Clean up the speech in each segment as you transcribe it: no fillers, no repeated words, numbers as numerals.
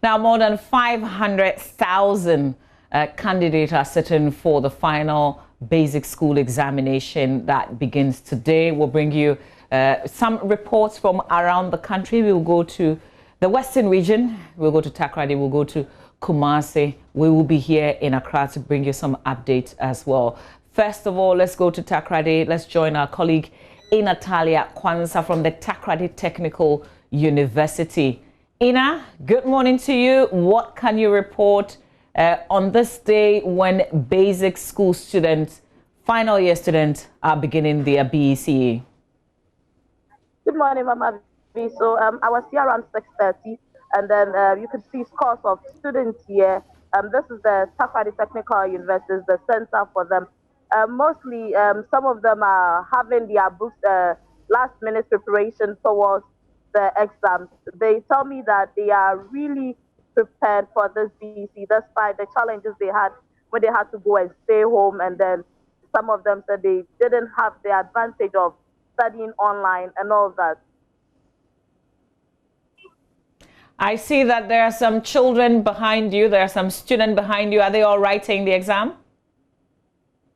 Now, more than 500,000 candidates are sitting for the final basic school examination that begins today. We'll bring you some reports from around the country. We'll go to the Western region. We'll go to Takoradi. We'll go to Kumasi. We will be here in Accra to bring you some updates as well. First of all, let's go to Takoradi. Let's join our colleague Natalia Kwanzaa from the Takoradi Technical University. Ina, good morning to you. What can you report on this day when basic school students, final year students, are beginning their BECE? Good morning, Mama V. So I was here around 6:30, and then you could see scores of students here. This is the Takoradi Technical University, the center for them. Mostly, some of them are having their books last-minute preparation towards the exams. They tell me that they are really prepared for this BECE, despite the challenges they had when they had to go and stay home, and then some of them said they didn't have the advantage of studying online and all that. I see that there are some children behind you. There are some students behind you. Are they all writing the exam?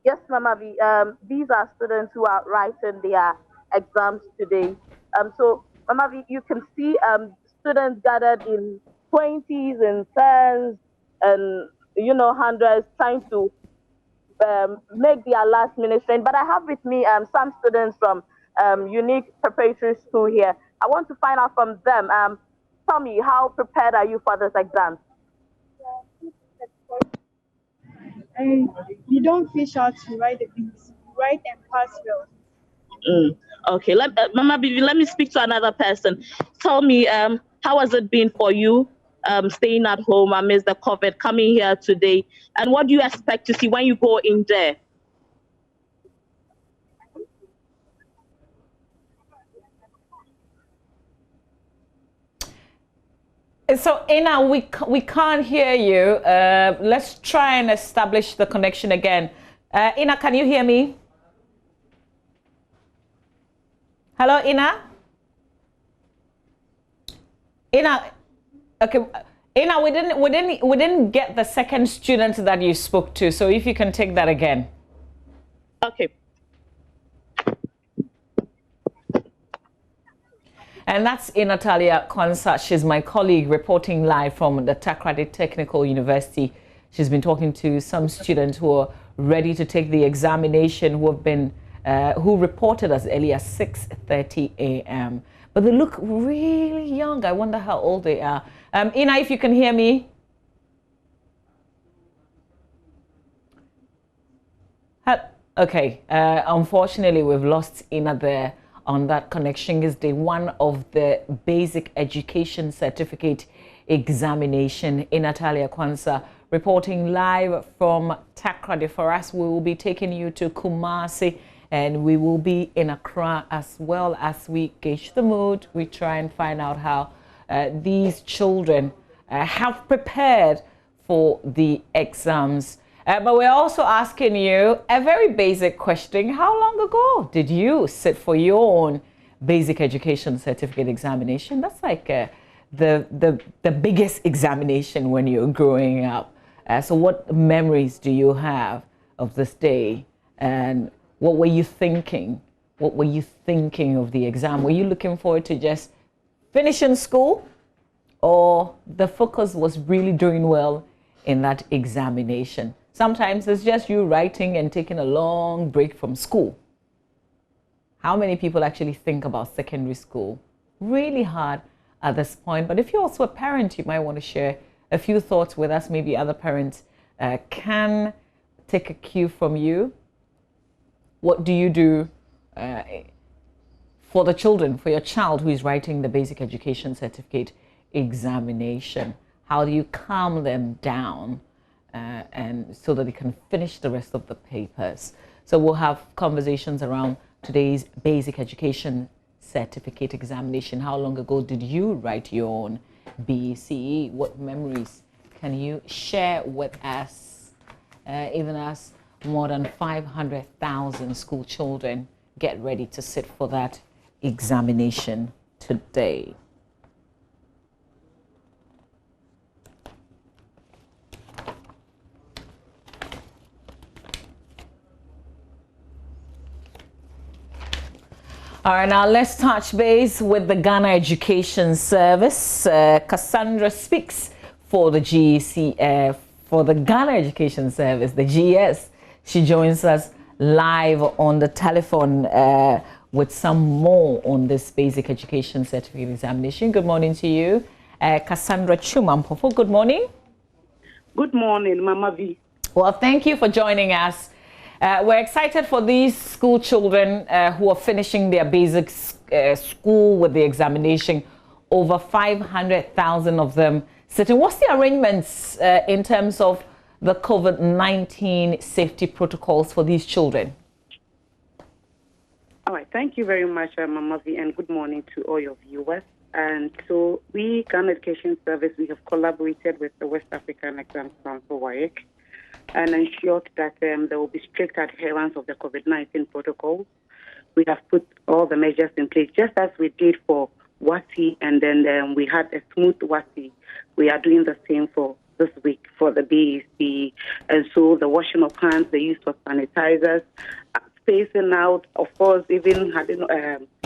Yes, Mama V. These are students who are writing their exams today. So, Mama V, you can see students gathered in 20s and 10s and, hundreds trying to make their last minute friend. But I have with me some students from Unique Preparatory School here. I want to find out from them. Tell me, how prepared are you for this exam? You don't fish out to write the beats. You write and pass well. Okay, Mama Bibi, let me speak to another person. Tell me, how has it been for you staying at home amidst the COVID, coming here today? And what do you expect to see when you go in there? So, Ina, we can't hear you. Let's try and establish the connection again. Ina, can you hear me? Hello, Ina? Ina, okay. Ina, we didn't get the second student that you spoke to. So if you can take that again. Okay. And that's Natalia Kwanzaa. She's my colleague reporting live from the Takoradi Technical University. She's been talking to some students who are ready to take the examination, who reported as early as 6:30 a.m. But they look really young. I wonder how old they are. Ina, if you can hear me. Okay. Unfortunately, we've lost Ina there. On that connection is day one of the basic education certificate examination. In Natalia Kwanzaa reporting live from Takoradi. For us, we will be taking you to Kumasi, and we will be in Accra as well. As we gauge the mood, we try and find out how these children have prepared for the exams. But we're also asking you a very basic question. How long ago did you sit for your own basic education certificate examination? That's like the biggest examination when you're growing up. So what memories do you have of this day? And what were you thinking? What were you thinking of the exam? Were you looking forward to just finishing school? Or the focus was really doing well in that examination? Sometimes it's just you writing and taking a long break from school. How many people actually think about secondary school? Really hard at this point. But if you're also a parent, you might want to share a few thoughts with us. Maybe other parents can take a cue from you. What do you do for the children, for your child who is writing the basic education certificate examination? How do you calm them down? And so that they can finish the rest of the papers. So we'll have conversations around today's basic education certificate examination. How long ago did you write your own BECE? What memories can you share with us? Even as more than 500,000 school children get ready to sit for that examination today. All right, now let's touch base with the Ghana Education Service. Cassandra speaks for the GEC, for the Ghana Education Service, the GES. She joins us live on the telephone with some more on this basic education certificate examination. Good morning to you, Cassandra Chumampofo. Good morning. Good morning, Mama V. Well, thank you for joining us. We're excited for these school children who are finishing their basic school with the examination. Over 500,000 of them sitting. What's the arrangements in terms of the COVID-19 safety protocols for these children? All right, thank you very much, Mama V, and good morning to all your viewers. And so we, Ghana Education Service, we have collaborated with the West African Exam Council, WAEC, and ensured that there will be strict adherence of the COVID-19 protocols. We have put all the measures in place, just as we did for WASI, and then we had a smooth WASI. We are doing the same for this week for the BECE. And so the washing of hands, the use of sanitizers, spacing out, of course, even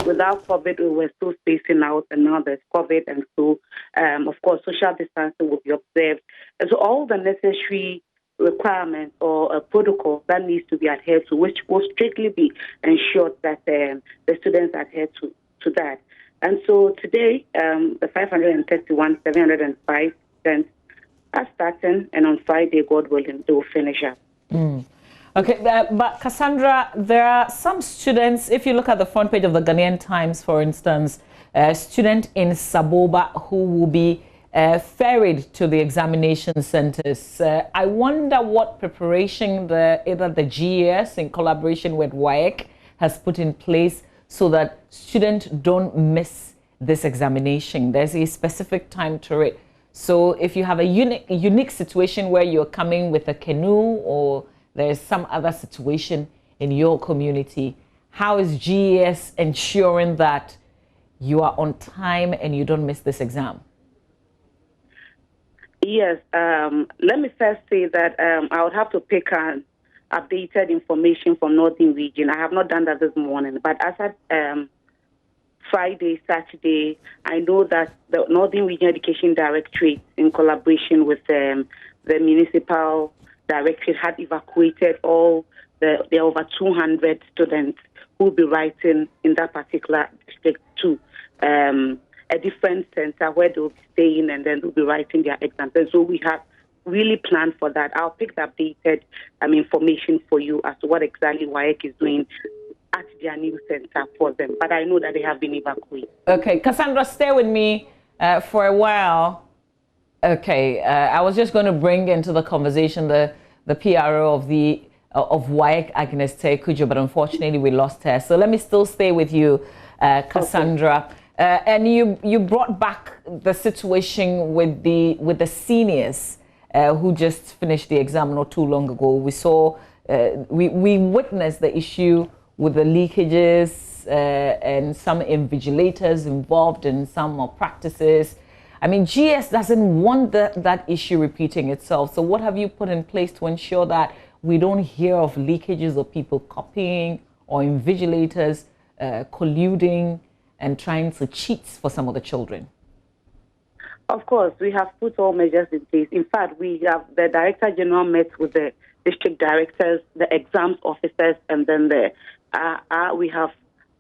without COVID, we were still spacing out, and now there's COVID, and so, of course, social distancing will be observed. And so all the necessary requirements or protocol that needs to be adhered to, which will strictly be ensured that the students adhere to that. And so today, the 531,705 students are starting, and on Friday, God willing, they will finish up. Okay, but Cassandra, there are some students, if you look at the front page of the Ghanaian Times, for instance, a student in Saboba who will be ferried to the examination centers. I wonder what preparation either the GES in collaboration with WAEC has put in place so that students don't miss this examination. There's a specific time to it. So if you have a unique situation where you're coming with a canoe or there's some other situation in your community, how is GES ensuring that you are on time and you don't miss this exam? Yes, let me first say that I would have to pick an updated information from Northern Region. I have not done that this morning, but as at Friday, Saturday, I know that the Northern Region Education Directorate, in collaboration with the municipal directorate, had evacuated all the over 200 students who will be writing in that particular district to a different center where they'll be staying, and then they'll be writing their exams. And so we have really planned for that. I'll pick the updated information for you as to what exactly WAEC is doing at their new center for them. But I know that they have been evacuated. Okay, Cassandra, stay with me for a while. Okay, I was just going to bring into the conversation the PRO of WAEC, Agnes Tekujo, but unfortunately we lost her. So let me still stay with you, Cassandra. Okay. And you brought back the situation with the seniors who just finished the exam not too long ago. We saw we witnessed the issue with the leakages and some invigilators involved in some malpractices. I mean, GS doesn't want that issue repeating itself. So what have you put in place to ensure that we don't hear of leakages of people copying or invigilators colluding and trying to cheat for some of the children? Of course, we have put all measures in place. In fact, we have the Director General met with the district directors, the exams officers, and then we have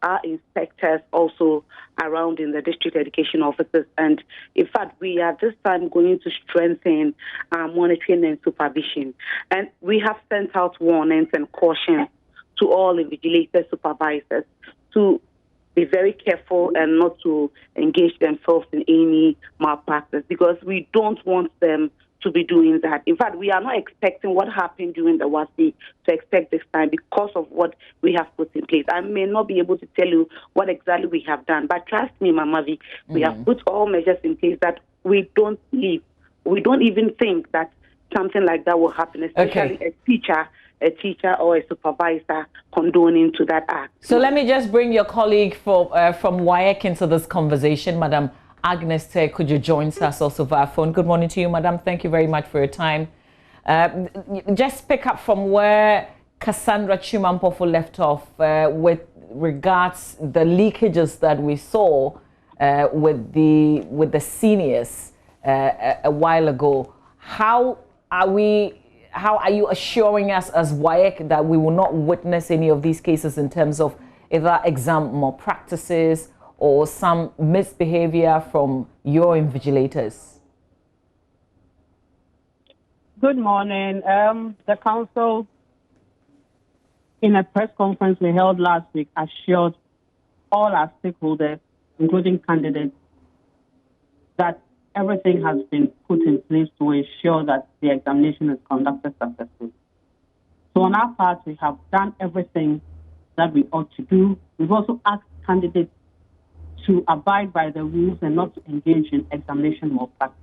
our inspectors also around in the district education offices. And in fact, we are this time going to strengthen our monitoring and supervision. And we have sent out warnings and cautions to all invigilators, supervisors to be very careful and not to engage themselves in any malpractice, because we don't want them to be doing that. In fact, we are not expecting what happened during the WASI to expect this time because of what we have put in place. I may not be able to tell you what exactly we have done, but trust me, Mama V, we have put all measures in place that we don't leave. We don't even think that something like that will happen, especially a teacher or a supervisor condoning to that act. So let me just bring your colleague from WAEC into this conversation, Madam Agnes Tekujo joins us also via phone. Good morning to you, Madam. Thank you very much for your time. Just pick up from where Cassandra Chimampofo left off with regards the leakages that we saw with the seniors a while ago. How are you assuring us as WAEC that we will not witness any of these cases in terms of either exam malpractices or some misbehavior from your invigilators? Good morning. The council, in a press conference we held last week, assured all our stakeholders, including candidates, that everything has been put in place to ensure that the examination is conducted successfully. So on our part, we have done everything that we ought to do. We've also asked candidates to abide by the rules and not to engage in examination malpractice.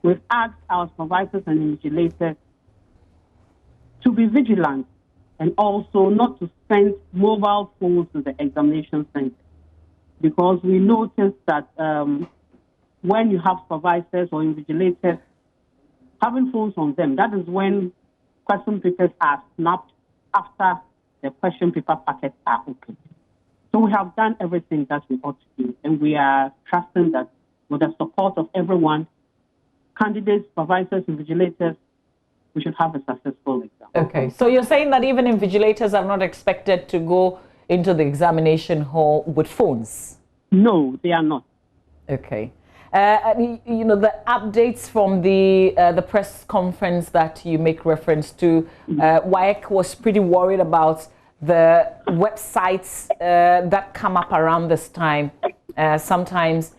We've asked our supervisors and invigilators to be vigilant and also not to send mobile phones to the examination center, because we noticed that when you have supervisors or invigilators having phones on them, that is when question papers are snapped after the question paper packets are opened. So we have done everything that we ought to do, and we are trusting that with the support of everyone, candidates, supervisors, invigilators, we should have a successful exam. Okay, so you're saying that even invigilators are not expected to go into the examination hall with phones? No, they are not. Okay. You know, the updates from the press conference that you make reference to, WAEC was pretty worried about the websites that come up around this time, sometimes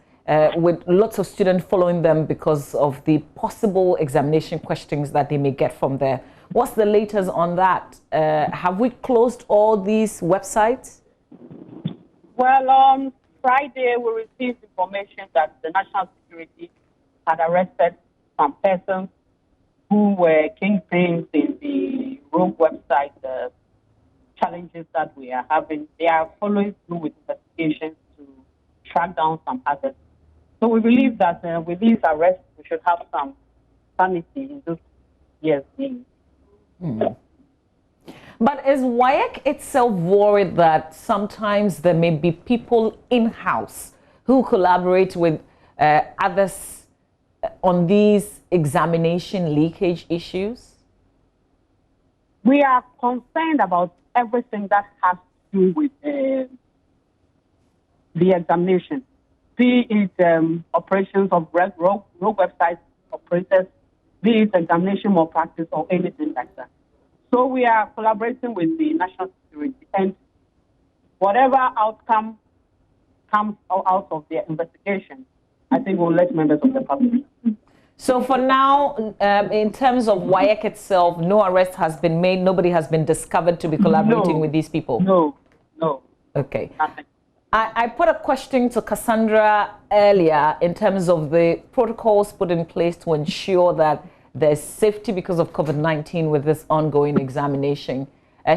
with lots of students following them because of the possible examination questions that they may get from there. What's the latest on that? Have we closed all these websites? Well, on Friday, we received information that the National Security had arrested some persons who were kingpins in the rogue website challenges that we are having. They are following through with investigations to track down some others. So we believe that with these arrests, we should have some sanity in this year's game. But is WAEC itself worried that sometimes there may be people in-house who collaborate with others on these examination leakage issues? We are concerned about everything that has to do with the examination, be it operations of rogue website operators, be it examination malpractice or anything like that. So we are collaborating with the National Security, and whatever outcome comes out of their investigation, I think we'll let members of the public. So for now, in terms of WAEC itself, no arrest has been made. Nobody has been discovered to be collaborating with these people. No. Okay. Nothing. I put a question to Cassandra earlier in terms of the protocols put in place to ensure that there's safety because of COVID-19 with this ongoing examination.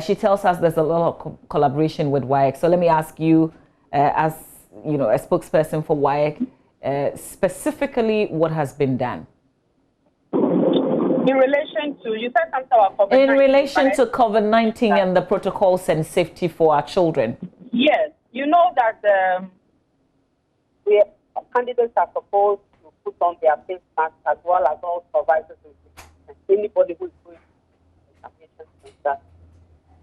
She tells us there's a lot of collaboration with WAEC. So let me ask you, as you know, a spokesperson for WAEC, specifically what has been done? In relation to, you said something about COVID-19. In relation right? to COVID-19 and the protocols and safety for our children. Yes, you know that the candidates are supposed to put on their face masks as well as all supervisors and anybody who is doing examinations.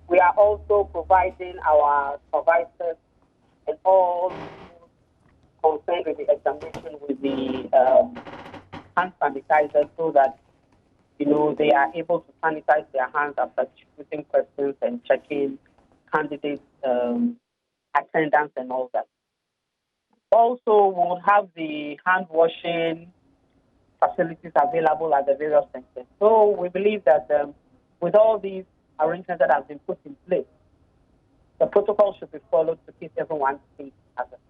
We are also providing our supervisors and all concerned with the examination with the hand sanitizer, so that they are able to sanitize their hands after choosing questions and checking candidates' attendance and all that. Also, we'll have the hand washing facilities available at the various centers. So we believe that with all these arrangements that have been put in place, the protocol should be followed to keep everyone safe at the center.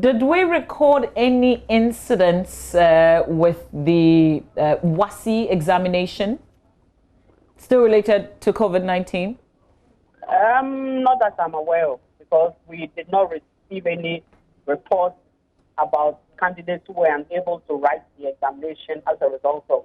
Did we record any incidents with the WAEC examination still related to COVID-19? Not that I'm aware of, because we did not receive any reports about candidates who were unable to write the examination as a result of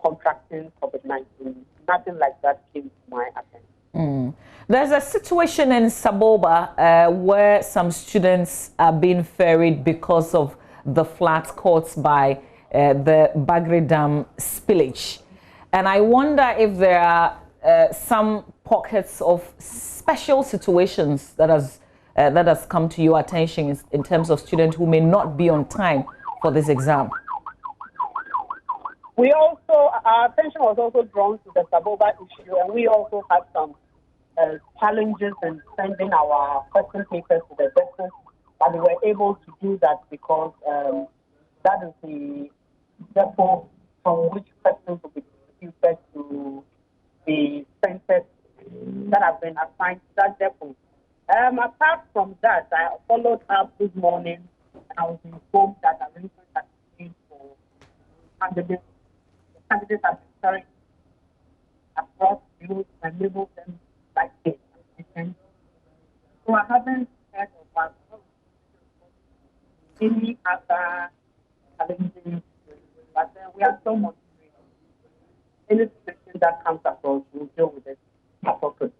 contracting COVID-19. nothing like that came to my attention. There's a situation in Saboba where some students are being ferried because of the floods caused by the Bagre Dam spillage. And I wonder if there are some pockets of special situations that has come to your attention in terms of students who may not be on time for this exam. We also, our attention was also drawn to the Saboba issue, and we also had some challenges in sending our question papers to the distance, but we were able to do that because that is the depot from which questions will be distributed to the centers that have been assigned to that depot. Apart from that, I followed up this morning, and I was informed that arrangements are being made for candidates. The candidates have been carried across views and labeled them like this. So I haven't heard of any other challenges, but we are still monitoring. Any situation that comes across, we'll deal with it appropriately.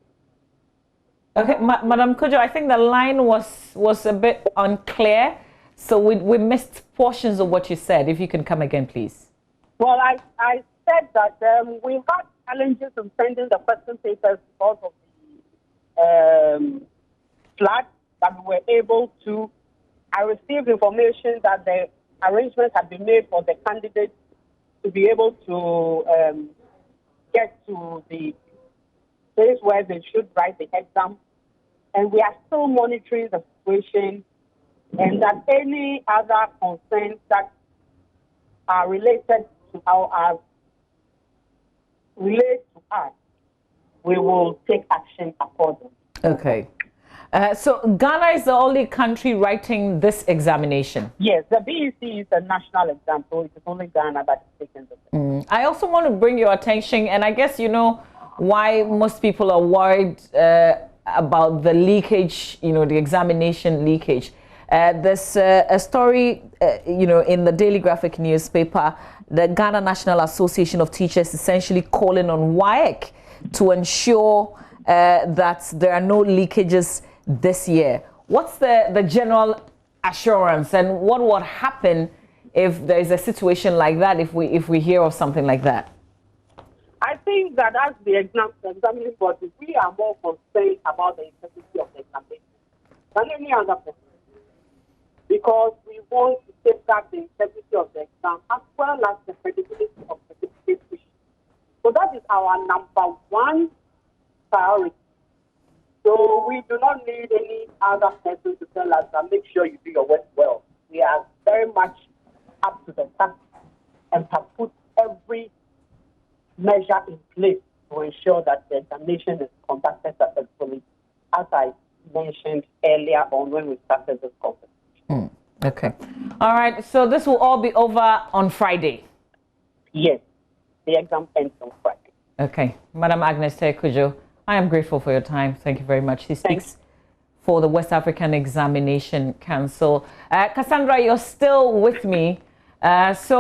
Okay, Madam Kojo, I think the line was a bit unclear, so we missed portions of what you said. If you can come again, please. Well, I said that we had challenges in sending the question papers because of the flood, but we were able to. I received information that the arrangements had been made for the candidates to be able to get to the place where they should write the exam. And we are still monitoring the situation, and that any other concerns that are related to us, we will take action accordingly. Okay. So Ghana is the only country writing this examination? Yes, the BECE is a national exam, so it is only Ghana that is taking this. I also want to bring your attention, and I guess you know why most people are worried about the leakage, the examination leakage. There's a story, in the Daily Graphic newspaper. The Ghana National Association of Teachers essentially calling on WAEC to ensure that there are no leakages this year. What's the general assurance, and what would happen if there is a situation like that, if we hear of something like that? I think that as the examining body, we are more concerned about the integrity of the examination than any other person, because we want to safeguard the integrity of the exam as well as the credibility of the certificate issue. So that is our number one priority. So we do not need any other person to tell us that make sure you do your work well. We are very much up to the task and have put every measure in place to ensure that the examination is conducted successfully, as I mentioned earlier on when we started this conversation. Okay. All right. So this will all be over on Friday? Yes. The exam ends on Friday. Okay. Madam Agnes Kujo, I am grateful for your time. Thank you very much. She speaks for the West African Examination Council. Cassandra, you're still with me. It's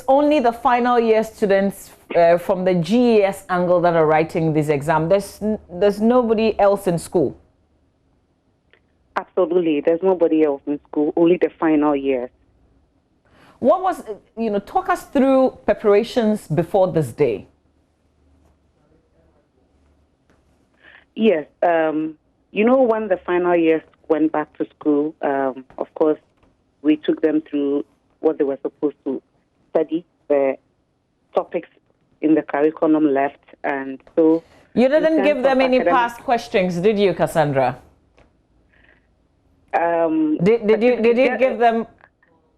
only the final year students from the GES angle that are writing this exam. There's nobody else in school. Absolutely, there's nobody else in school. Only the final years. What was, talk us through preparations before this day. Yes, when the final years went back to school, of course, we took them through what they were supposed to study, the topics in the curriculum left, and so... You didn't give them any past questions, did you, Cassandra? Did you give them...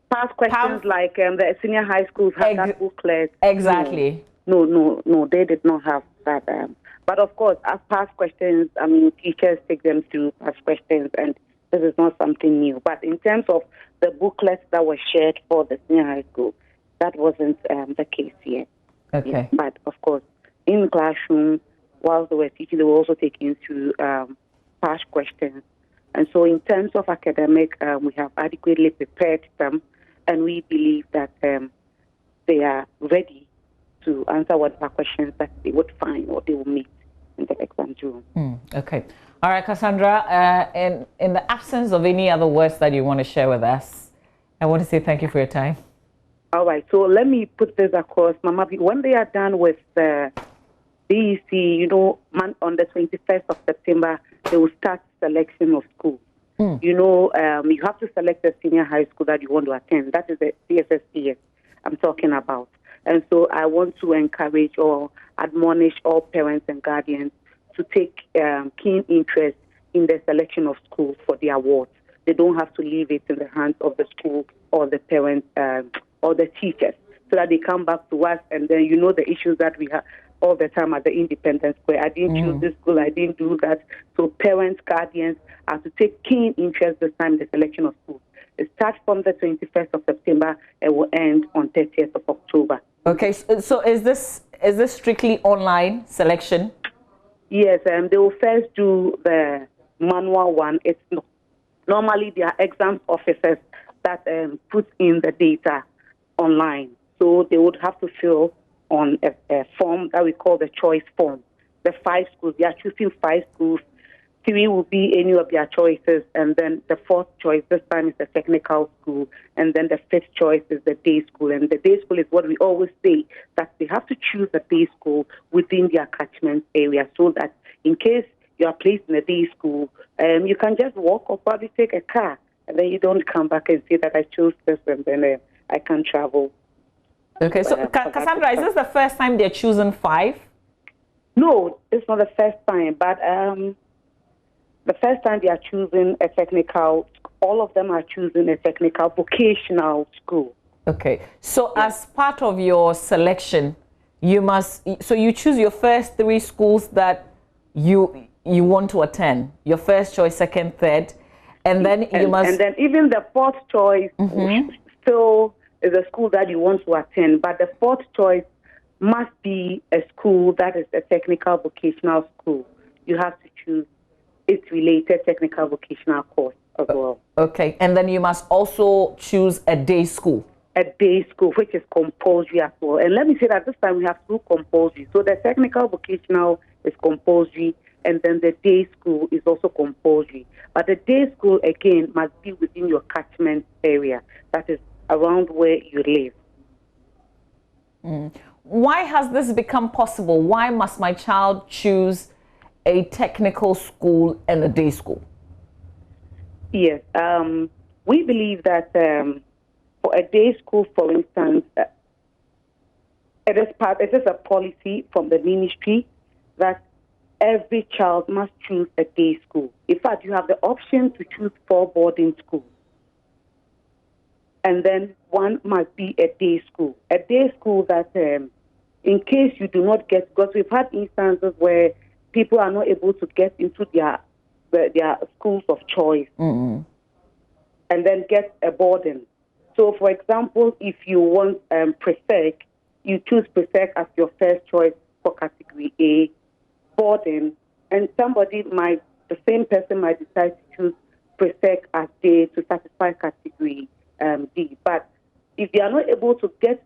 Past questions like the senior high schools have that booklet? Exactly. No, they did not have that. But of course, as past questions, teachers take them through past questions, and this is not something new. But in terms of the booklets that were shared for the senior high school, that wasn't the case yet. Okay. Yeah. But of course, in the classroom, while they were teaching, they were also taking through past questions. And so in terms of academic, we have adequately prepared them, and we believe that they are ready to answer whatever questions that they would find or they will meet in the exam room. Okay. All right, Cassandra, in the absence of any other words that you want to share with us, I want to say thank you for your time. All right, so let me put this across, Mama. When they are done with the BEC, on the 21st of September, they will start selection of schools. You have to select a senior high school that you want to attend. That is the CSSPS I'm talking about. And so I want to encourage or admonish all parents and guardians to take keen interest in the selection of schools for the awards. They don't have to leave it in the hands of the school or the parents or the teachers, so that they come back to us, and then the issues that we have all the time at the Independence Square. I didn't choose this school, I didn't do that. So parents, guardians are to take keen interest this time in the selection of schools. It starts from the 21st of September and will end on 30th of October. Okay, so is this strictly online selection? Yes, they will first do the manual one. It's normally there are exam officers that put in the data online. So they would have to fill on a form that we call the choice form. The 5 schools, they are choosing 5 schools. 3 will be any of their choices, and then the 4th choice this time is the technical school, and then the 5th choice is the day school. And the day school is what we always say, that they have to choose a day school within their catchment area, so that in case you are placed in a day school, you can just walk or probably take a car, and then you don't come back and say that I chose this and then I can't travel. Okay, so Cassandra, is this the first time they're choosing 5? No, it's not the first time, but the first time they are choosing a technical, all of them are choosing a technical vocational school. Okay, so as part of your selection, you choose your first 3 schools that you want to attend, your first choice, second, third, and then and then even the 4th choice still is a school that you want to attend, but the 4th choice must be a school that is a technical vocational school. You have to choose its related technical vocational course as well. Okay, and then you must also choose a day school. A day school, which is compulsory as well. And let me say that this time we have 2 compulsory. So the technical vocational is compulsory, and then the day school is also compulsory. But the day school, again, must be within your catchment area, that is around where you live. Why has this become possible? Why must my child choose a technical school and a day school? Yes, we believe that for a day school, for instance, it is a policy from the ministry that every child must choose a day school. In fact, you have the option to choose 4 boarding schools, and then 1 must be a day school. A day school that, in case you do not get, because we've had instances where people are not able to get into their schools of choice and then get a boarding. So, for example, if you want PreSec, you choose PreSec as your first choice for category A boarding, and the same person might decide to choose PreSec as day to satisfy category D. But if they are not able to get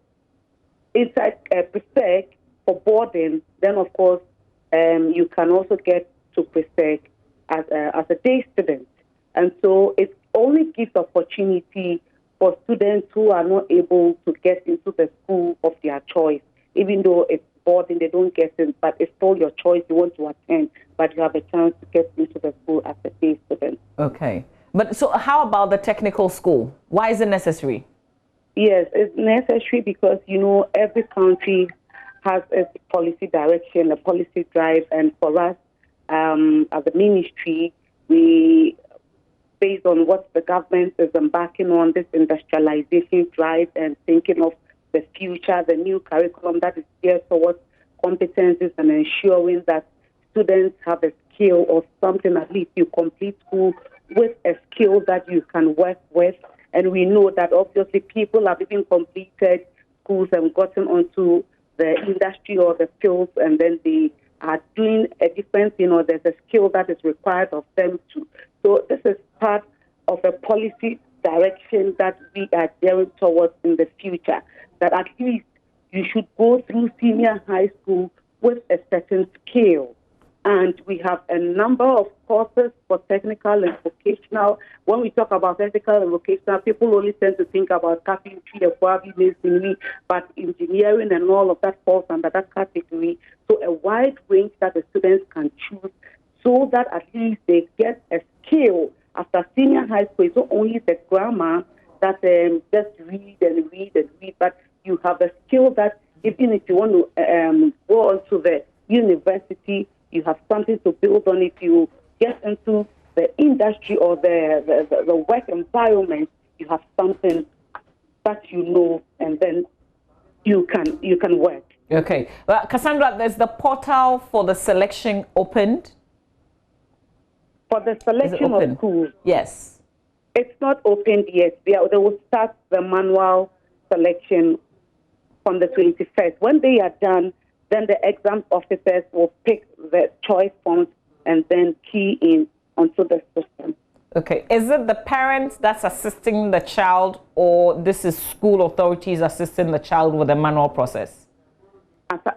inside PreSec for boarding, then of course you can also get to PreSec as a day student. And so it only gives opportunity for students who are not able to get into the school of their choice. Even though it's boarding, they don't get in, but it's still your choice you want to attend, but you have a chance to get into the school as a day student. Okay. But so how about the technical school? Why is it necessary? Yes, it's necessary because, every country has a policy direction, a policy drive, and for us, as a ministry, we, based on what the government is embarking on, this industrialization drive and thinking of the future, the new curriculum that is geared towards competencies and ensuring that students have a skill or something, at least you complete school with a skill that you can work with. And we know that obviously people have even completed schools and gotten onto the industry or the fields, and then they are doing a different, there's a skill that is required of them too. So this is part of a policy direction that we are gearing towards in the future, that at least you should go through senior high school with a certain skill. And we have a number of courses for technical and vocational. When we talk about technical and vocational, people only tend to think about carpentry, masonry, but engineering and all of that falls under that category. So a wide range that the students can choose so that at least they get a skill after senior high school. It's not only the grammar that just read and read and read, but you have a skill that even if you want to go on to the university, you have something to build on. If you get into the industry or the work environment, you have something that you know, and then you can work. Okay. Well, Cassandra, there's the portal for the selection opened. For the selection of schools, yes, it's not opened yet. They will start the manual selection from the 21st. When they are done, then the exam officers will pick the choice forms and then key in onto the system. Okay. Is it the parents that's assisting the child, or this is school authorities assisting the child with the manual process?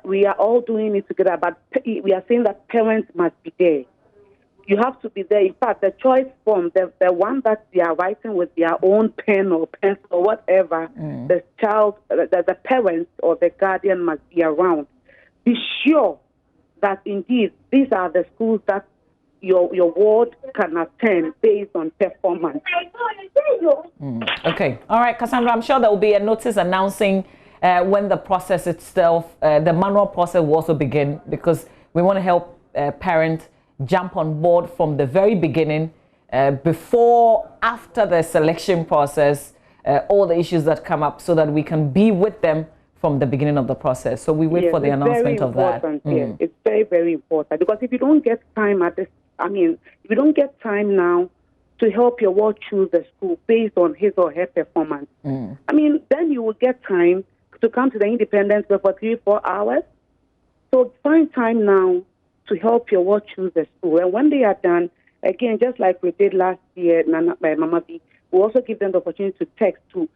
We are all doing it together, but we are saying that parents must be there. You have to be there. In fact, the choice form, the one that they are writing with their own pen or pencil or whatever, the child, the parents or the guardian must be around. Be sure that indeed these are the schools that your ward can attend based on performance. Okay. All right, Cassandra, I'm sure there will be a notice announcing when the process itself, the manual process will also begin, because we want to help parents jump on board from the very beginning, before, after the selection process, all the issues that come up, so that we can be with them from the beginning of the process. So we wait for the announcement of that. Yes, it's very, very important, because if you don't get time if you don't get time now to help your ward choose the school based on his or her performance, then you will get time to come to the Independence Day for 3-4 hours. So find time now to help your ward choose the school. And when they are done, again, just like we did last year, Mama B, we also give them the opportunity to text to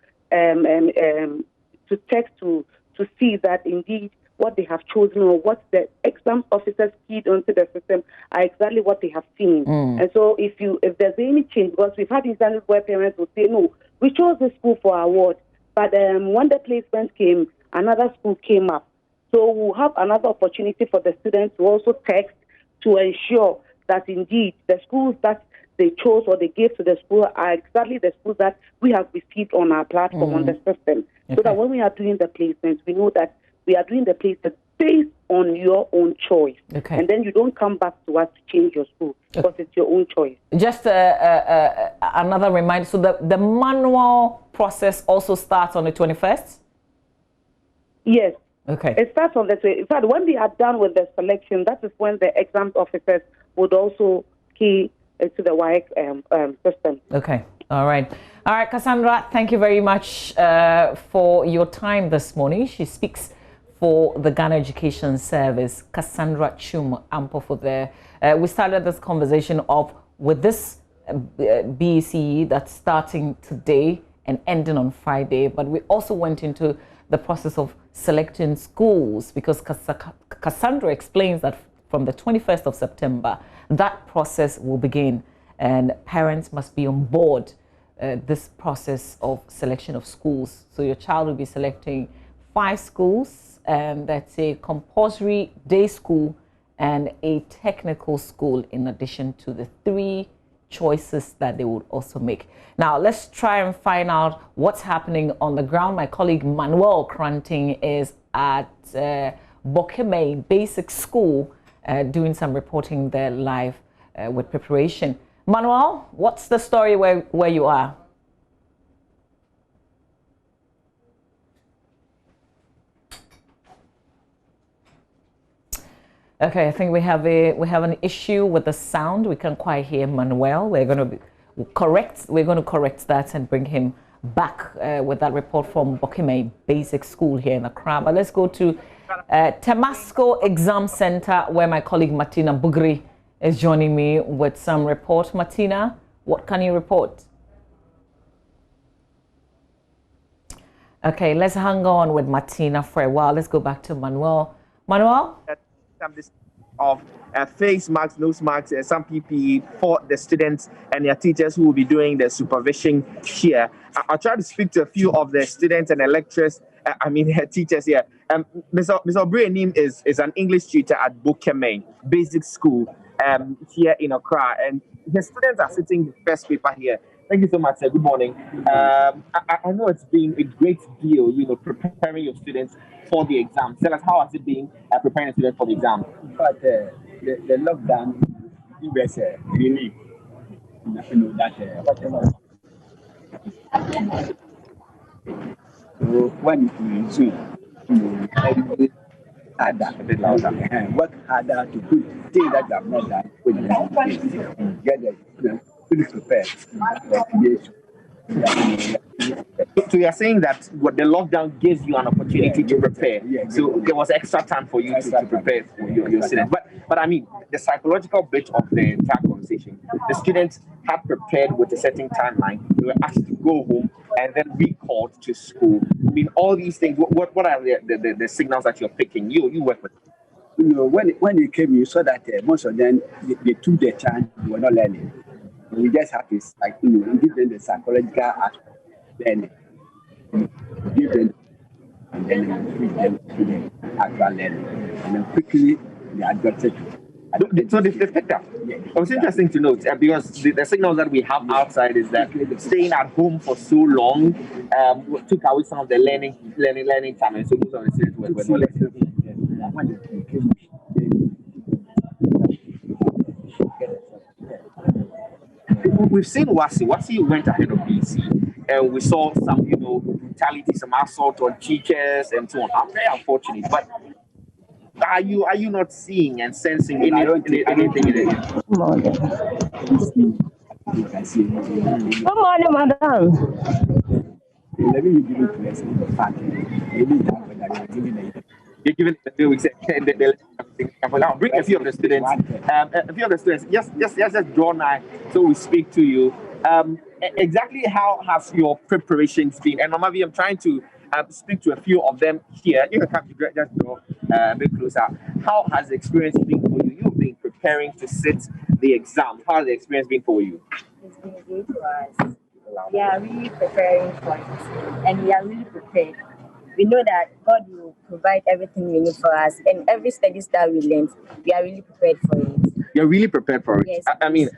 see that indeed what they have chosen or what the exam officers keyed onto the system are exactly what they have seen. And so if there's any change, because we've had instances where parents will say, no, we chose this school for our ward, but when the placement came, another school came up. So we'll have another opportunity for the students to also text to ensure that indeed the schools that they chose or they gave to the school are exactly the schools that we have received on our platform, on the system. Okay. So that when we are doing the placements, we know that we are doing the placement based on your own choice. Okay. And then you don't come back to us to change your school, because it's your own choice. Just another reminder, so the manual process also starts on the 21st? Yes. Okay. It starts on that way. In fact, when they are done with the selection, that is when the exam officers would also key into the WAEC system. Okay. All right. All right, Cassandra, thank you very much for your time this morning. She speaks for the Ghana Education Service, Cassandra Chum Ampo for there. We started this conversation off with this BECE that's starting today and ending on Friday, but we also went into the process of selecting schools, because Cassandra explains that from the 21st of September, that process will begin, and parents must be on board this process of selection of schools. So your child will be selecting 5 schools, and that's a compulsory day school and a technical school, in addition to the 3 choices that they would also make. Now, let's try and find out what's happening on the ground. My colleague Manuel Kranting is at Bokeme Basic School doing some reporting there live with preparation. Manuel, what's the story where you are? Okay, I think we have an issue with the sound. We can't quite hear Manuel. We're going to correct that and bring him back with that report from Bokime Basic School here in Accra. But let's go to Temasco Exam Center, where my colleague Martina Bugri is joining me with some report. Martina, what can you report? Okay, let's hang on with Martina for a while. Let's go back to Manuel. Manuel? Of face masks, nose masks, and some PPE for the students and their teachers who will be doing the supervision here. I'll try to speak to a few of the students and the lecturers, teachers here. Mr. Obrey is an English tutor at Bokeme Basic School here in Accra, and his students are sitting the first paper here. Thank you so much, sir. Good morning. I know it's been a great deal, preparing your students for the exam. Tell us, how has it been preparing students for the exam? But the lockdown, it was really, when you resume, every harder, a bit louder, and work harder to put things that you have not done with the get the fully prepared for creation. So you are saying that what the lockdown gives you an opportunity to prepare. Yeah. So there was extra time for you to prepare for your students. But I mean, the psychological bit of the entire conversation, the students had prepared with a certain timeline. They were asked to go home and then recalled to school. I mean, all these things. What are the signals that you're picking? You work with. When you came, you saw that most of them they took their chance. They were not learning. We just have to give them the psychological aspect learning. Give them and then switch them to the actual learning. And then quickly they adjusted to it. So they picked up. It was interesting to note because the signals that we have outside is that staying at home for so long took away some of the learning time, and so most of the students were not learning. We've seen WASI went ahead of BECE, and we saw some, brutality, some assault on teachers and so on. I'm very unfortunate, but are you not seeing and sensing anything in it? Good morning, madam. You're giving the 2 weeks and I'll bring a few of the students. Just draw nigh so we speak to you. Exactly how has your preparations been? And Mama V, I'm trying to speak to a few of them here. You can come to just draw a bit closer. How has the experience been for you? You've been preparing to sit the exam. How has the experience been for you? It's been great for us. We are really preparing for it, and we are really prepared. We know that God will provide everything we need for us, and every studies that we learn, we are really prepared for it. You're really prepared for it. Yes. I mean,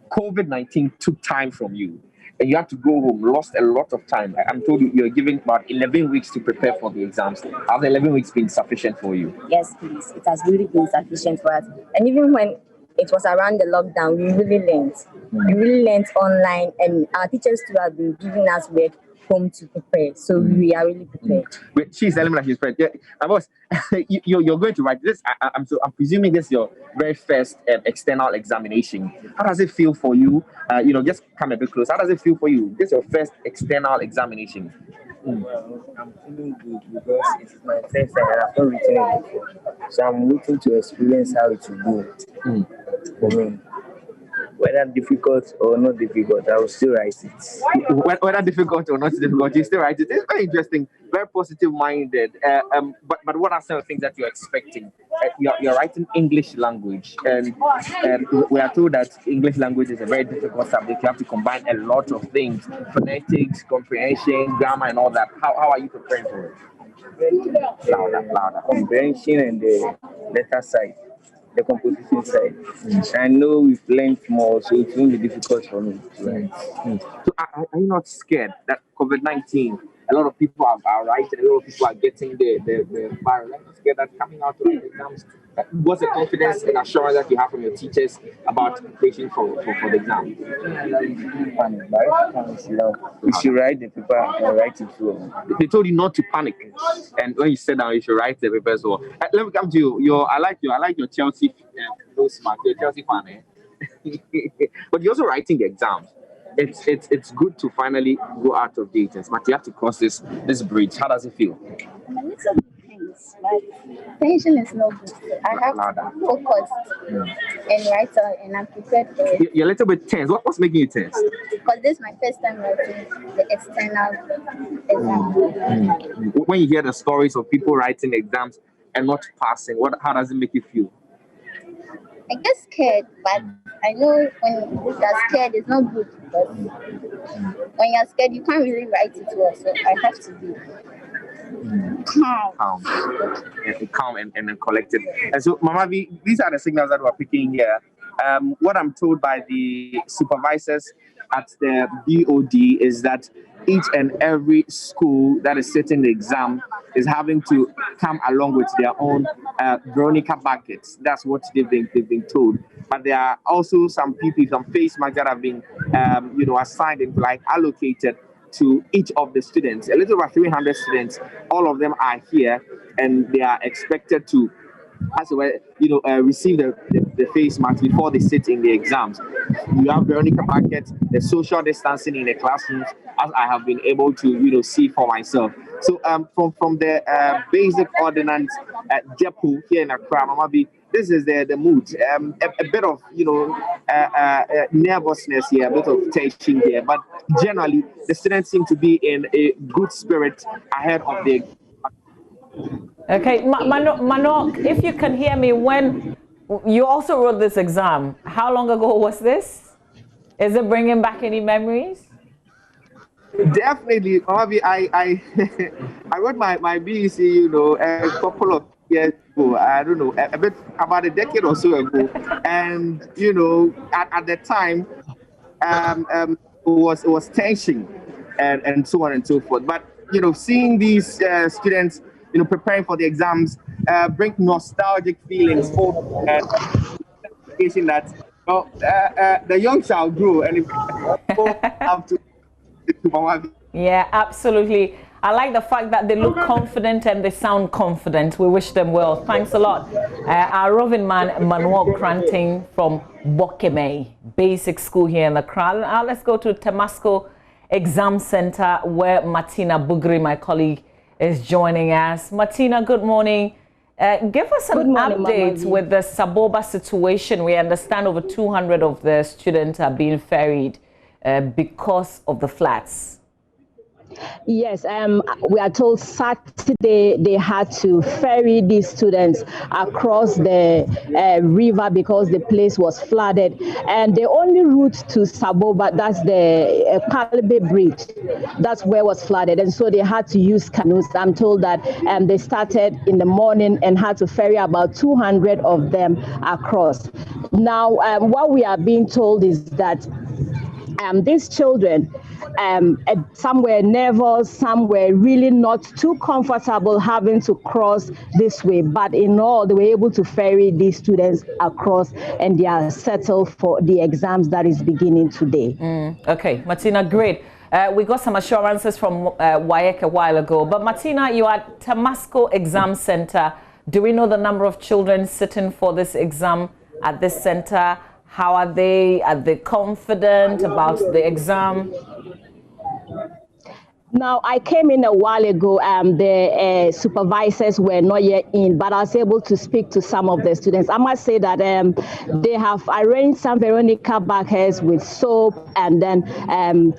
COVID-19 took time from you, and you had to go home, lost a lot of time. I'm told you're giving about 11 weeks to prepare for the exams. Have the 11 weeks been sufficient for you? Yes, please. It has really been sufficient for us. And even when it was around the lockdown, we really learned. We really learned online, and our teachers too have been giving us work home to prepare. So we are really prepared. Wait, she's telling me that she's prepared. Yeah, boss, you're going to write this. I'm presuming this is your very first external examination. How does it feel for you? Just come a bit close. How does it feel for you? This is your first external examination. Well, I'm feeling good because it is my first time and I've not written it before. So I'm waiting to experience how it will go for me. Whether difficult or not difficult, I will still write it. Whether difficult or not difficult, you still write it. It's very interesting, very positive-minded. But what are some of the things that you're expecting? You're writing English language, and we are told that English language is a very difficult subject. You have to combine a lot of things: phonetics, comprehension, grammar, and all that. How are you preparing for it? Louder. Comprehension and the letter side, the composition side. I know we've learned more, so it won't be difficult for me to write. So are you not scared that COVID-19, a lot of people are writing, a lot of people are getting the virus? Are you scared that coming out to write exams? What's the confidence and assurance that you have from your teachers about preparation for the exam? We should write the paper and write it through. They told you not to panic, and when you sit down, you should write the paper as well. Let me come to you. I like your Chelsea nose mark. You're a Chelsea fan, but you're also writing the exams. It's good to finally go out of data, but you have to cross this bridge. How does it feel? A little bit tense but tension is not good. I have to focus and write out, and I'm prepared for it. You're a little bit tense. What's making you tense? Because this is my first time writing the external exam. When you hear the stories of people writing exams and not passing, how does it make you feel? I get scared, but I know when you're scared, it's not good. Because when you're scared, you can't really write it well. So I have to be calm and then collected. And so, Mama V, these are the signals that we're picking here. What I'm told by the supervisors at the BOD is that each and every school that is sitting the exam is having to come along with their own Veronica buckets. That's what they've been told. But there are also some people, some face masks that have been, assigned and allocated to each of the students. A little over 300 students. All of them are here, and they are expected to, receive the face masks before they sit in the exams. You have Veronica buckets, the social distancing in the classrooms, as I have been able to, see for myself. So from the basic ordinance depot here in Accra, Mama B, this is the mood. A bit of nervousness here, a bit of tension here, but generally the students seem to be in a good spirit ahead of the. Okay, Manok, if you can hear me, when you also wrote this exam, how long ago was this? Is it bringing back any memories? Definitely, Mama, I wrote my BECE, a couple of years ago. I don't know, a bit about a decade or so ago, and at the time, it was tension, and so on and so forth. But seeing these students, preparing for the exams, bring nostalgic feelings for that the young shall grow, and if people have to. Yeah, absolutely. I like the fact that they look confident and they sound confident. We wish them well. Thanks a lot. Our roving man, Manuel Cranting from Bokeme Basic School here in the crowd. Now let's go to Temasco Exam Center, where Martina Bugri, my colleague, is joining us. Martina, good morning. Give us an update with the Saboba situation. We understand over 200 of the students are being ferried because of the floods. Yes, we are told Saturday they had to ferry these students across the river because the place was flooded. And the only route to Saboba, that's the Kalbe Bridge, that's where it was flooded. And so they had to use canoes. I'm told that they started in the morning and had to ferry about 200 of them across. Now, what we are being told is that these children, some were nervous, some were really not too comfortable having to cross this way. But in all, they were able to ferry these students across, and they are settled for the exams that is beginning today. Okay, Martina, great. We got some assurances from WAEC a while ago. But Martina, you are at Temasco Exam Center. Do we know the number of children sitting for this exam at this center? How are they? Are they confident about the exam? Now, I came in a while ago. The supervisors were not yet in, but I was able to speak to some of the students. I must say that they have arranged some Veronica buckets with soap and then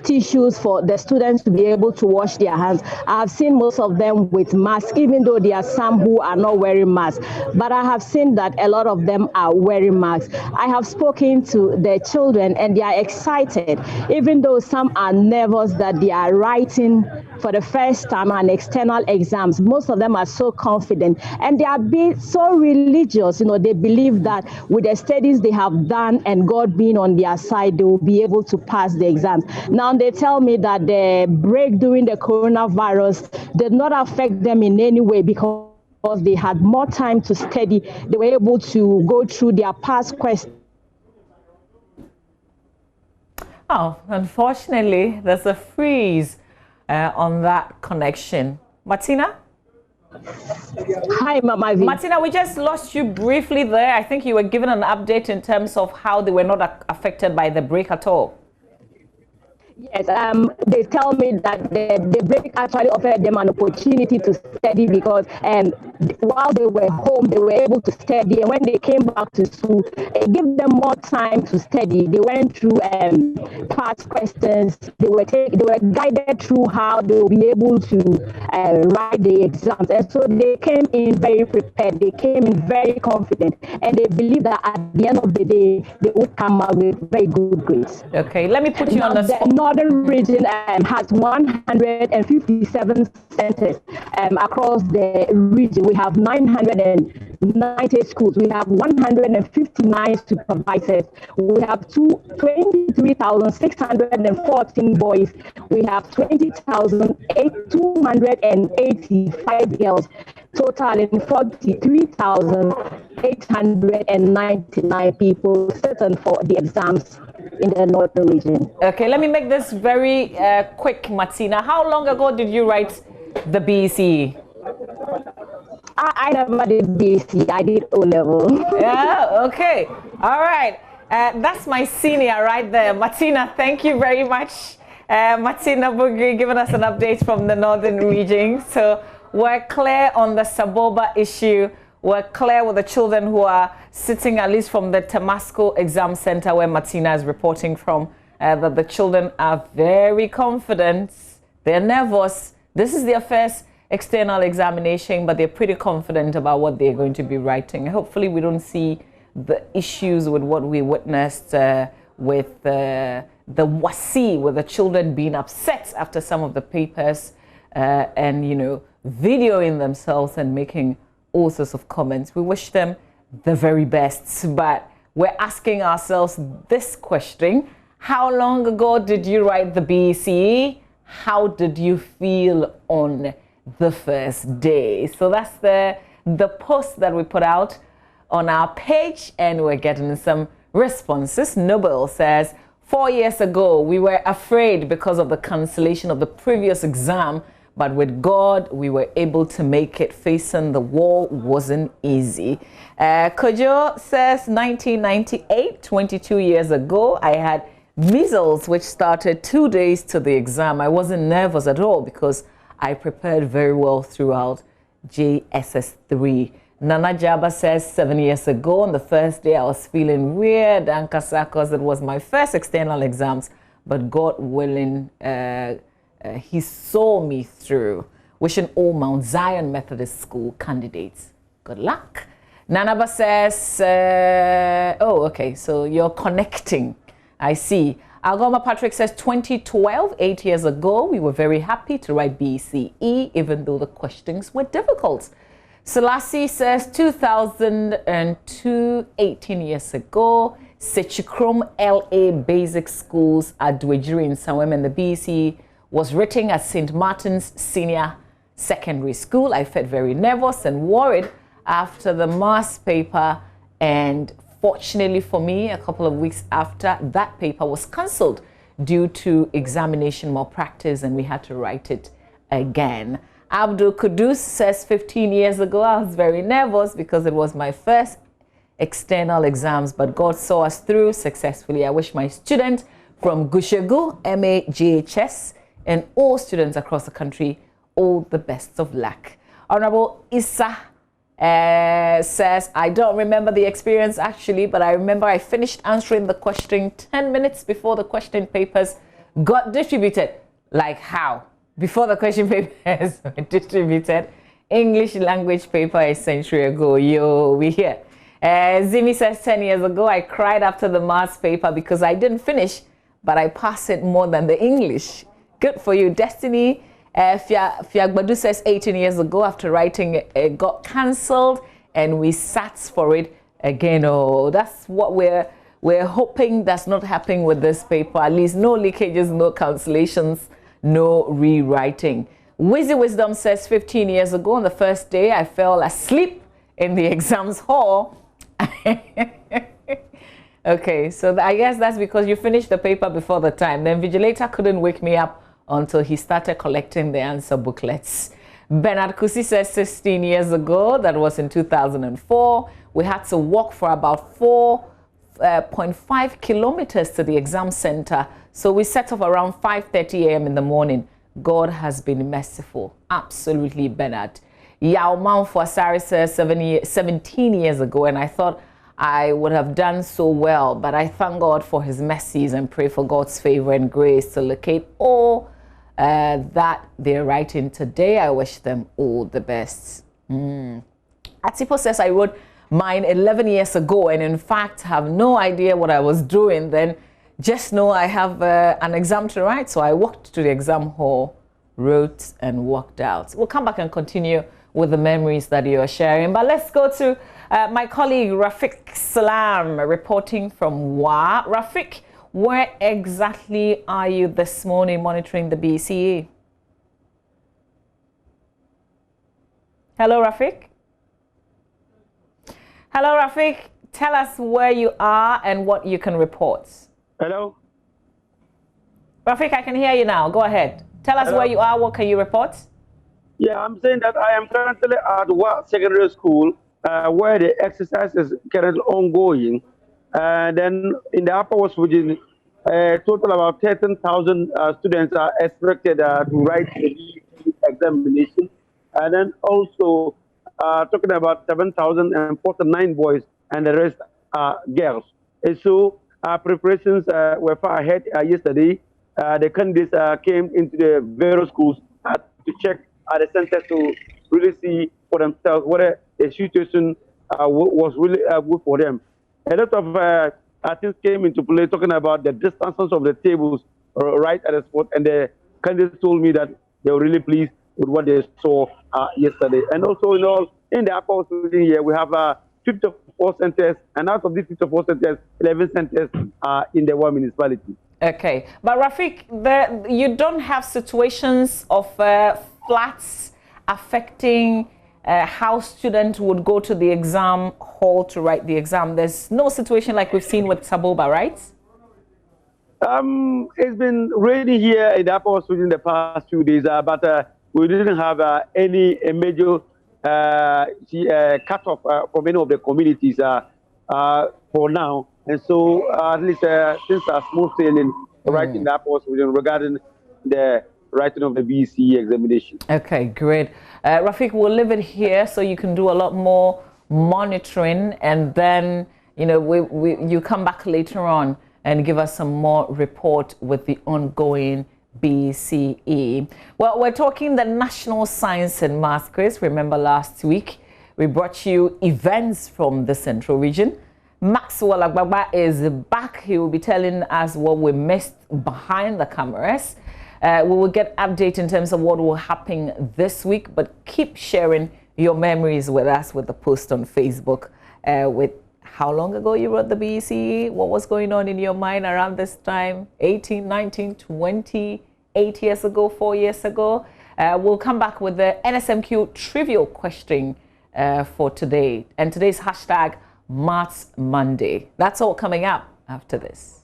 tissues for the students to be able to wash their hands. I have seen most of them with masks, even though there are some who are not wearing masks. But I have seen that a lot of them are wearing masks. I have spoken to the children, and they are excited, even though some are nervous that they are writing for the first time on external exams. Most of them are so confident, and they are being so religious. They believe that with the studies they have done and God being on their side, they will be able to pass the exams. Now, they tell me that the break during the coronavirus did not affect them in any way because they had more time to study. They were able to go through their past questions. Oh, unfortunately, there's a freeze on that connection. Martina? Hi, Mama V. Martina, we just lost you briefly there. I think you were given an update in terms of how they were not affected by the break at all. Yes, they tell me that the break actually offered them an opportunity to study because while they were home, they were able to study. And when they came back to school, it gave them more time to study. They went through past questions. They were guided through how they will be able to write the exams. And so they came in very prepared. They came in very confident. And they believe that at the end of the day, they would come out with very good grades. Okay, let me put you on the spot. The northern region has 157 centers across the region. We have 990 schools. We have 159 supervisors. We have 23,614 boys. We have 20,285 girls, totaling 43,899 people sitting for the exams in the northern region. Okay, let me make this very quick, Martina. How long ago did you write the BECE? I never did BECE. I did O-level. Yeah, okay. All right. That's my senior right there. Martina, thank you very much. Martina Bugri giving us an update from the northern region. So we're clear on the Saboba issue. We're clear with the children who are sitting at least from the Tamasco Exam Center where Martina is reporting from, that the children are very confident. They're nervous. This is their first external examination, but they're pretty confident about what they're going to be writing. Hopefully we don't see the issues with what we witnessed with the WAEC, with the children being upset after some of the papers and, you know, videoing themselves and making all sorts of comments. We wish them the very best, but we're asking ourselves this question: how long ago did you write the BECE? How did you feel on the first day? So that's the post that we put out on our page, and we're getting some responses. Noble says, 4 years ago, we were afraid because of the cancellation of the previous exam, but with God, we were able to make it. Facing the wall wasn't easy. Kojo says, 1998, 22 years ago, I had measles, which started 2 days to the exam. I wasn't nervous at all because I prepared very well throughout JSS3. Nana Jaba says, 7 years ago, on the first day, I was feeling weird, Ankasa, because it was my first external exams, but God willing, He saw me through. Wishing all Mount Zion Methodist School candidates good luck. Nanaba says, oh, okay, so you're connecting. I see. Algoma Patrick says, 2012, 8 years ago, we were very happy to write BECE, even though the questions were difficult. Selassie says, 2002, 18 years ago, Sechikrom LA Basic Schools at Dwejiri in Sawem, and the BECE was written at St. Martin's Senior Secondary School. I felt very nervous and worried after the maths paper, and fortunately for me, a couple of weeks after, that paper was cancelled due to examination malpractice, and we had to write it again. Abdul Kudus says, 15 years ago, I was very nervous because it was my first external exams, but God saw us through successfully. I wish my student from Gushegu, MAJHS, and all students across the country all the best of luck. Honorable Issa says, I don't remember the experience actually, but I remember I finished answering the question 10 minutes before the question papers got distributed. Like how? Before the question papers were distributed. English language paper a century ago. Yo, we here. Zimi says, 10 years ago, I cried after the maths paper because I didn't finish, but I passed it more than the English. Good for you, Destiny. Fiagbadu says, 18 years ago, after writing, it got cancelled, and we sat for it again. Oh, that's what we're hoping that's not happening with this paper. At least no leakages, no cancellations, no rewriting. Wizzy Wisdom says, 15 years ago, on the first day, I fell asleep in the exams hall. Okay, so I guess that's because you finished the paper before the time. The invigilator couldn't wake me up until he started collecting the answer booklets. Bernard Kusi says 16 years ago, that was in 2004, we had to walk for about 4.5 kilometers to the exam center. So we set off around 5:30 a.m. in the morning. God has been merciful. Absolutely, Bernard. Yao for Sarisa 17 years ago, and I thought I would have done so well, but I thank God for his mercies and pray for God's favor and grace to locate all that they're writing today. I wish them all the best. Atipo says, I wrote mine 11 years ago, and in fact have no idea what I was doing then. Just know I have an exam to write, so I walked to the exam hall, wrote and walked out. We'll come back and continue with the memories that you are sharing, but let's go to my colleague Rafik Salam reporting from WA. Rafik, where exactly are you this morning monitoring the BECE? Hello, Rafik. Hello, Rafik. Tell us where you are and what you can report. Hello. Rafik, I can hear you now. Go ahead. Tell us where you are. What can you report? Yeah, I'm saying that I am currently at WAEC Secondary School, where the exercise is currently ongoing. Then in the Upper West region, total about 13,000 students are expected to write the BECE examination. And then also talking about 7,049 boys and the rest are girls. And so preparations were far ahead yesterday. The candidates came into the various schools to check at the center to really see for themselves whether the situation was really good for them. A lot of things came into play, talking about the distances of the tables right at the spot, and the candidates told me that they were really pleased with what they saw yesterday. And also, in the upper region here, we have 54 centers, and out of these 54 centers, 11 centers are in the one municipality. Okay, but Rafik, you don't have situations of flats affecting how students would go to the exam hall to write the exam. There's no situation like we've seen with Saboba, right? It's been raining here in the upper region in the past few days, but we didn't have any major cut-off from any of the communities for now. And so at least things are smooth sailing right in the upper region regarding the writing of the BECE examination. Okay, great. Rafik, we'll leave it here so you can do a lot more monitoring, and then you come back later on and give us some more report with the ongoing BECE. Well, we're talking the National Science and Math Quiz. Remember last week we brought you events from the Central Region. Maxwell Agbagba is back. He will be telling us what we missed behind the cameras. We will get update in terms of what will happen this week, but keep sharing your memories with us with the post on Facebook with how long ago you wrote the BECE, what was going on in your mind around this time, 18, 19, 20, 8 years ago, 4 years ago. We'll come back with the NSMQ trivial question for today, and today's hashtag Maths Monday. That's all coming up after this.